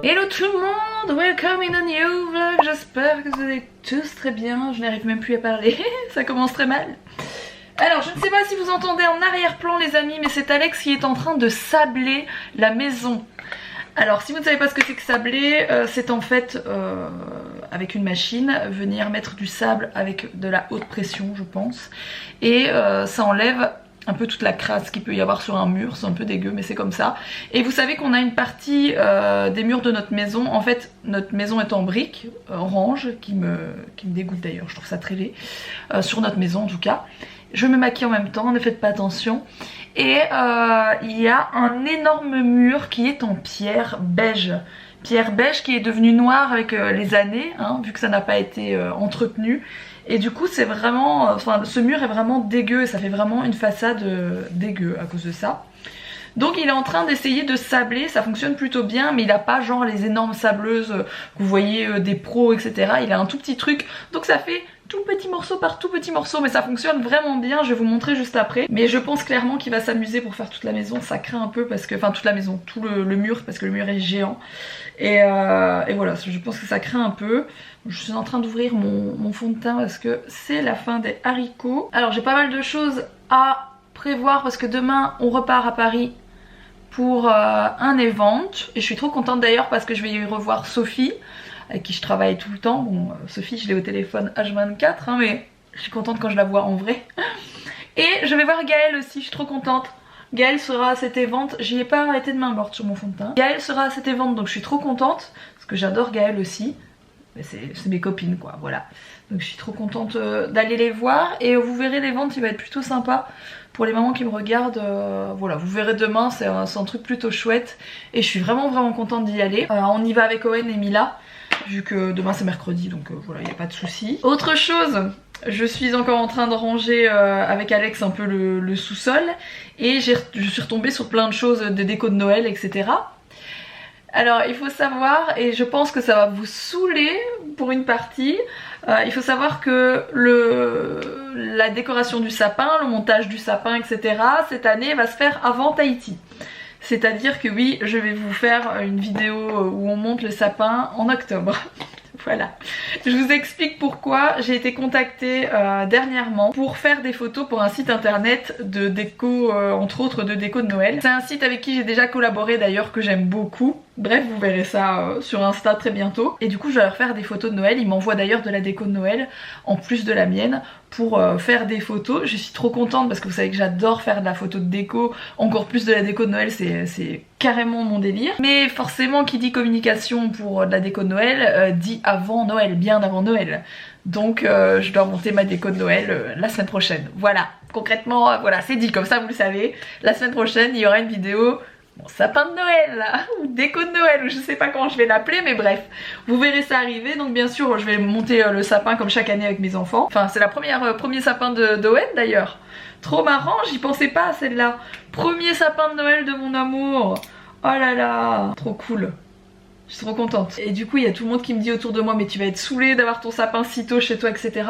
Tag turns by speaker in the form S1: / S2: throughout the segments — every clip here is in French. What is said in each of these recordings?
S1: Hello tout le monde, welcome in a new vlog. J'espère que vous allez tous très bien. Je n'arrive même plus à parler, ça commence très mal. Alors je ne sais pas si vous entendez en arrière-plan les amis, mais c'est Alex qui est en train de sabler la maison. Alors si vous ne savez pas ce que c'est que sabler, c'est en fait avec une machine venir mettre du sable avec de la haute pression je pense. Et ça enlève un peu toute la crasse qu'il peut y avoir sur un mur, c'est un peu dégueu mais c'est comme ça. Et vous savez qu'on a une partie des murs de notre maison, en fait notre maison est en briques orange qui me dégoûte d'ailleurs, je trouve ça très laid, sur notre maison en tout cas. Je me maquille en même temps, ne faites pas attention. Et il y a un énorme mur qui est en pierre beige. Pierre beige qui est devenu noir avec les années, hein, vu que ça n'a pas été entretenu. Et du coup c'est vraiment, enfin ce mur est vraiment dégueu et ça fait vraiment une façade dégueu à cause de ça. Donc il est en train d'essayer de sabler, ça fonctionne plutôt bien, mais il a pas genre les énormes sableuses que vous voyez des pros etc. Il a un tout petit truc, donc ça fait tout petit morceau par tout petit morceau, mais ça fonctionne vraiment bien, je vais vous montrer juste après. Mais je pense clairement qu'il va s'amuser pour faire toute la maison, ça craint un peu parce que, enfin toute la maison, tout le mur, parce que le mur est géant. Et voilà, je pense que ça craint un peu. Je suis en train d'ouvrir mon fond de teint parce que c'est la fin des haricots. Alors j'ai pas mal de choses à prévoir parce que demain on repart à Paris pour un event. Et je suis trop contente d'ailleurs parce que je vais y revoir Sophie, avec qui je travaille tout le temps. Bon, Sophie je l'ai au téléphone H24 hein, mais je suis contente quand je la vois en vrai. Et je vais voir Gaëlle aussi, je suis trop contente. Gaëlle sera à cet event, j'y ai pas arrêté de main morte sur mon fond de teint. Gaëlle sera à cet event donc je suis trop contente, parce que j'adore Gaëlle aussi. C'est mes copines quoi, voilà. Donc je suis trop contente d'aller les voir. Et vous verrez l'event, il va être plutôt sympa. Pour les mamans qui me regardent, voilà, vous verrez demain, c'est un truc plutôt chouette. Et je suis vraiment contente d'y aller. On y va avec Owen et Mila, vu que demain c'est mercredi, donc voilà, il n'y a pas de souci. Autre chose, je suis encore en train de ranger avec Alex un peu le sous-sol. Et je suis retombée sur plein de choses, de déco de Noël, etc. Alors il faut savoir, et je pense que ça va vous saouler pour une partie, il faut savoir que la décoration du sapin, le montage du sapin, etc. cette année va se faire avant Tahiti. C'est-à-dire que oui, je vais vous faire une vidéo où on monte le sapin en octobre. Voilà, je vous explique pourquoi. J'ai été contactée dernièrement pour faire des photos pour un site internet de déco, entre autres de déco de Noël. C'est un site avec qui j'ai déjà collaboré d'ailleurs, que j'aime beaucoup. Bref, vous verrez ça sur Insta très bientôt. Et du coup je vais leur faire des photos de Noël. Ils m'envoient d'ailleurs de la déco de Noël en plus de la mienne pour faire des photos. Je suis trop contente parce que vous savez que j'adore faire de la photo de déco. Encore plus de la déco de Noël, c'est carrément mon délire. Mais forcément qui dit communication pour de la déco de Noël dit avant Noël, bien avant Noël. Donc je dois monter ma déco de Noël la semaine prochaine. Voilà, concrètement voilà, c'est dit, comme ça vous le savez. La semaine prochaine il y aura une vidéo bon, sapin de Noël là, ou déco de Noël, ou je sais pas comment je vais l'appeler, mais bref, vous verrez ça arriver. Donc bien sûr je vais monter le sapin comme chaque année avec mes enfants. Enfin c'est la premier sapin d'Owen d'ailleurs. Trop marrant, j'y pensais pas à celle-là. Premier sapin de Noël de mon amour. Oh là là, trop cool. Je suis trop contente. Et du coup il y a tout le monde qui me dit autour de moi, mais tu vas être saoulée d'avoir ton sapin si tôt chez toi, etc.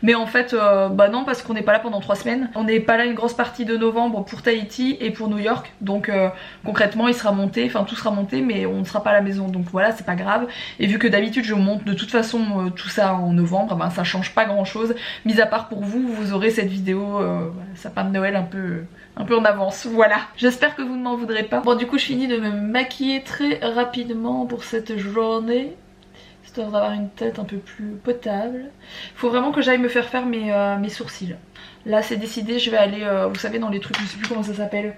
S1: Mais en fait bah non, parce qu'on n'est pas là pendant 3 semaines. On n'est pas là une grosse partie de novembre pour Tahiti et pour New York. Donc concrètement il sera monté, enfin tout sera monté, mais on ne sera pas à la maison. Donc voilà, c'est pas grave. Et vu que d'habitude je monte de toute façon tout ça en novembre, ben ça change pas grand chose. Mis à part pour vous, vous aurez cette vidéo sapin de Noël un peu en avance, voilà. J'espère que vous ne m'en voudrez pas. Bon du coup je finis de me maquiller très rapidement pour cette journée, histoire d'avoir une tête un peu plus potable. Faut vraiment que j'aille me faire mes sourcils. Là c'est décidé, je vais aller, vous savez dans les trucs, je sais plus comment ça s'appelle,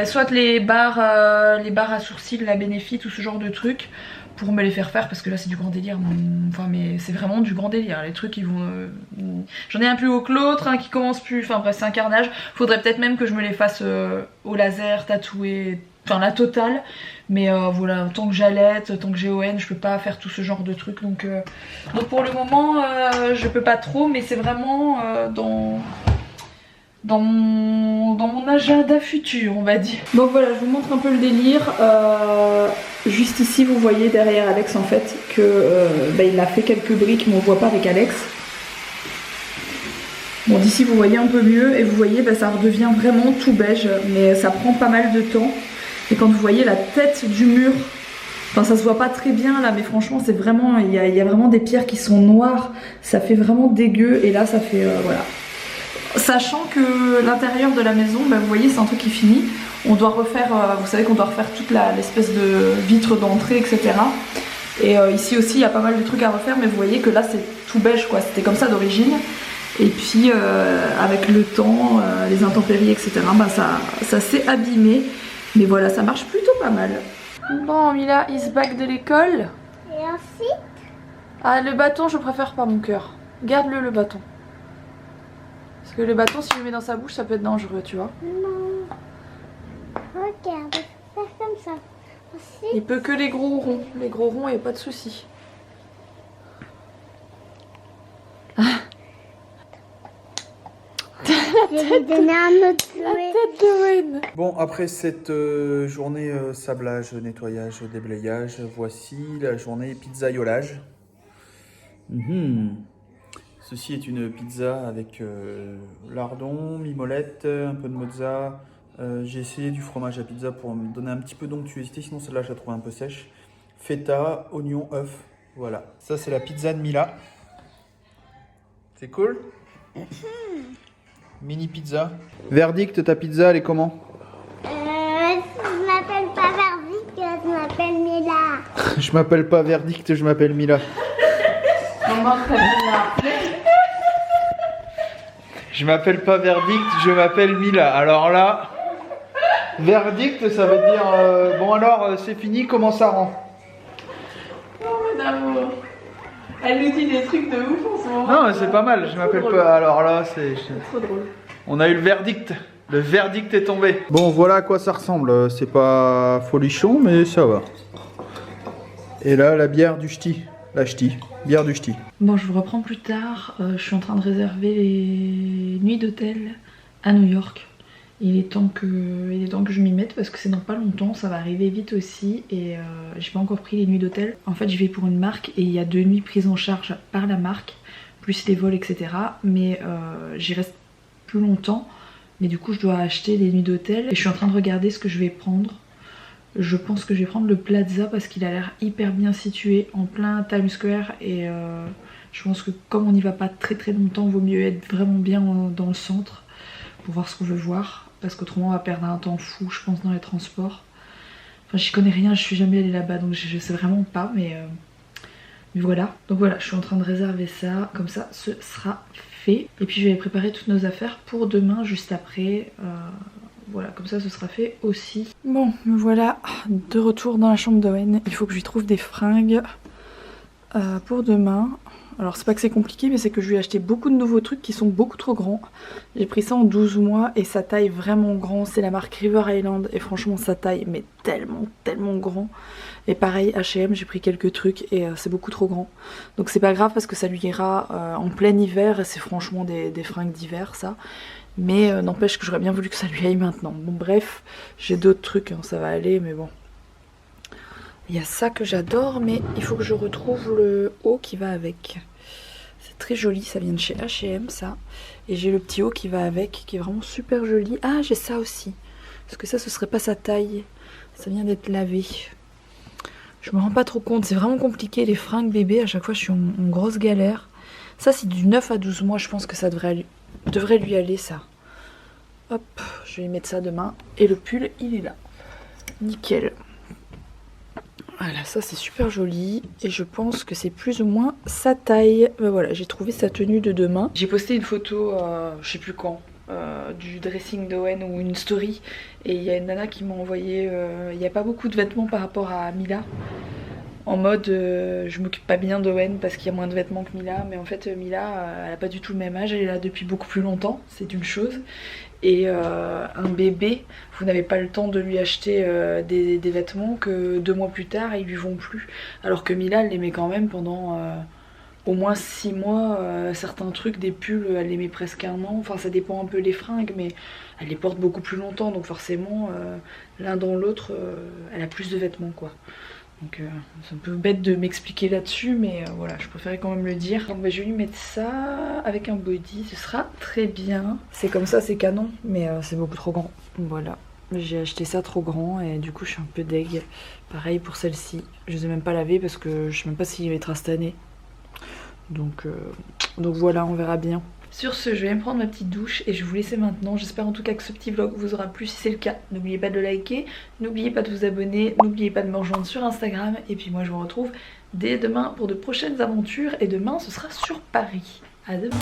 S1: soit les barres à sourcils, la Benefit ou ce genre de trucs, pour me les faire parce que là c'est du grand délire. Enfin mais c'est vraiment du grand délire, les trucs ils vont j'en ai un plus haut que l'autre, un qui commence plus, enfin bref c'est un carnage. Faudrait peut-être même que je me les fasse au laser, tatoué, enfin la totale. Mais voilà, tant que j'allaite, tant que j'ai ON, je peux pas faire tout ce genre de trucs. Donc pour le moment je peux pas trop, mais c'est vraiment dans mon agenda futur on va dire. Donc voilà, je vous montre un peu le délire. Juste ici vous voyez derrière Alex en fait que il a fait quelques briques mais on voit pas avec Alex. Bon d'ici vous voyez un peu mieux et vous voyez ça redevient vraiment tout beige, mais ça prend pas mal de temps. Et quand vous voyez la tête du mur, Enfin ça se voit pas très bien là, mais franchement c'est vraiment, il y a vraiment des pierres qui sont noires, ça fait vraiment dégueu et là ça fait voilà. Sachant que l'intérieur de la maison, bah, vous voyez c'est un truc qui finit, on doit refaire, vous savez qu'on doit refaire toute l'espèce de vitre d'entrée etc. Et ici aussi il y a pas mal de trucs à refaire, mais vous voyez que là c'est tout beige quoi, c'était comme ça d'origine. Et puis avec le temps, les intempéries etc, bah, ça s'est abîmé. Mais voilà, ça marche plutôt pas mal. Bon, Mila, il se back de l'école.
S2: Et ensuite?
S1: Ah, le bâton, je préfère pas mon cœur. Garde-le, le bâton. Parce que le bâton, si je le mets dans sa bouche, ça peut être dangereux, tu vois.
S2: Non. Regarde, je vais faire comme ça. Ensuite...
S1: Il peut que les gros ronds. Les gros ronds, il n'y a pas de souci.
S2: Je vais lui donner un autre
S1: La
S2: jouet.
S1: tête de Wayne.
S3: Bon, après cette journée sablage, nettoyage, déblayage, voici la journée pizzaiolage. Ceci est une pizza avec lardon, mimolette, un peu de mozza. J'ai essayé du fromage à pizza pour me donner un petit peu d'onctuosité, sinon celle-là je la trouve un peu sèche. Feta, oignon, œuf, voilà. Ça c'est la pizza de Mila. C'est cool? Mini pizza. Verdict, ta pizza, elle est comment?
S2: Je m'appelle pas Verdict, je m'appelle Mila.
S3: Je m'appelle pas Verdict, je m'appelle Mila. Je m'appelle pas Verdict, je m'appelle Mila. Alors là, Verdict, ça veut dire bon alors c'est fini, comment ça rend?
S1: Oh mon amour. Elle nous dit des trucs de ouf en ce moment.
S3: Non, c'est pas mal, je m'appelle pas. Alors là, c'est
S1: trop drôle.
S3: On a eu le verdict. Le verdict est tombé. Bon, voilà à quoi ça ressemble. C'est pas folichon, mais ça va. Et là, la bière du ch'ti. La ch'ti. Bière du ch'ti.
S1: Bon, je vous reprends plus tard. Je suis en train de réserver les nuits d'hôtel à New York. Il est temps que je m'y mette parce que c'est dans pas longtemps, ça va arriver vite aussi et j'ai pas encore pris les nuits d'hôtel. En fait, je vais pour une marque et il y a 2 nuits prises en charge par la marque, plus les vols, etc. Mais j'y reste plus longtemps, mais du coup je dois acheter les nuits d'hôtel et je suis en train de regarder ce que je vais prendre. Je pense que je vais prendre le Plaza parce qu'il a l'air hyper bien situé en plein Times Square et je pense que comme on n'y va pas très longtemps, il vaut mieux être vraiment bien dans le centre pour voir ce qu'on veut voir. Parce qu'autrement on va perdre un temps fou je pense dans les transports. Enfin j'y connais rien, je suis jamais allée là-bas donc je sais vraiment pas mais voilà. Donc voilà, je suis en train de réserver ça, comme ça ce sera fait. Et puis je vais préparer toutes nos affaires pour demain juste après. Voilà, comme ça ce sera fait aussi. Bon, me voilà de retour dans la chambre d'Owen. Il faut que je lui trouve des fringues pour demain. Alors c'est pas que c'est compliqué mais c'est que je lui ai acheté beaucoup de nouveaux trucs qui sont beaucoup trop grands. J'ai pris ça en 12 mois et ça taille vraiment grand. C'est la marque River Island et franchement ça taille mais tellement grand. Et pareil H&M j'ai pris quelques trucs et c'est beaucoup trop grand. Donc c'est pas grave parce que ça lui ira en plein hiver et c'est franchement des fringues d'hiver ça. Mais n'empêche que j'aurais bien voulu que ça lui aille maintenant. Bon bref, j'ai d'autres trucs, hein, ça va aller mais bon. Il y a ça que j'adore, mais il faut que je retrouve le haut qui va avec. C'est très joli, ça vient de chez H&M ça. Et j'ai le petit haut qui va avec, qui est vraiment super joli. Ah, j'ai ça aussi. Parce que ça, ce serait pas sa taille. Ça vient d'être lavé. Je me rends pas trop compte, c'est vraiment compliqué les fringues bébés. À chaque fois, je suis en grosse galère. Ça, c'est du 9 à 12 mois, je pense que ça devrait lui aller ça. Hop, je vais lui mettre ça demain. Et le pull, il est là. Nickel. Voilà, ça c'est super joli et je pense que c'est plus ou moins sa taille. Ben voilà, j'ai trouvé sa tenue de demain. J'ai posté une photo, je sais plus quand, du dressing d'Owen ou une story. Et il y a une nana qui m'a envoyé, il n'y a pas beaucoup de vêtements par rapport à Mila. En mode, je m'occupe pas bien d'Owen parce qu'il y a moins de vêtements que Mila. Mais en fait, Mila, elle a pas du tout le même âge, elle est là depuis beaucoup plus longtemps, c'est une chose. Et un bébé, vous n'avez pas le temps de lui acheter des vêtements que 2 mois plus tard ils lui vont plus. Alors que Mila elle les met quand même pendant au moins 6 mois, certains trucs, des pulls elle les met presque 1 an, enfin ça dépend un peu les fringues mais elle les porte beaucoup plus longtemps donc forcément l'un dans l'autre elle a plus de vêtements quoi. Donc c'est un peu bête de m'expliquer là-dessus mais voilà je préférais quand même le dire. Donc bah, je vais lui mettre ça avec un body, ce sera très bien. C'est comme ça, c'est canon mais c'est beaucoup trop grand. Voilà. J'ai acheté ça trop grand et du coup je suis un peu deg. Pareil pour celle-ci. Je les ai même pas lavées parce que je sais même pas s'il mettra cette année. Donc voilà, on verra bien. Sur ce, je vais me prendre ma petite douche et je vais vous laisser maintenant. J'espère en tout cas que ce petit vlog vous aura plu. Si c'est le cas, n'oubliez pas de le liker, n'oubliez pas de vous abonner, n'oubliez pas de me rejoindre sur Instagram. Et puis moi je vous retrouve dès demain pour de prochaines aventures. Et demain ce sera sur Paris. À demain.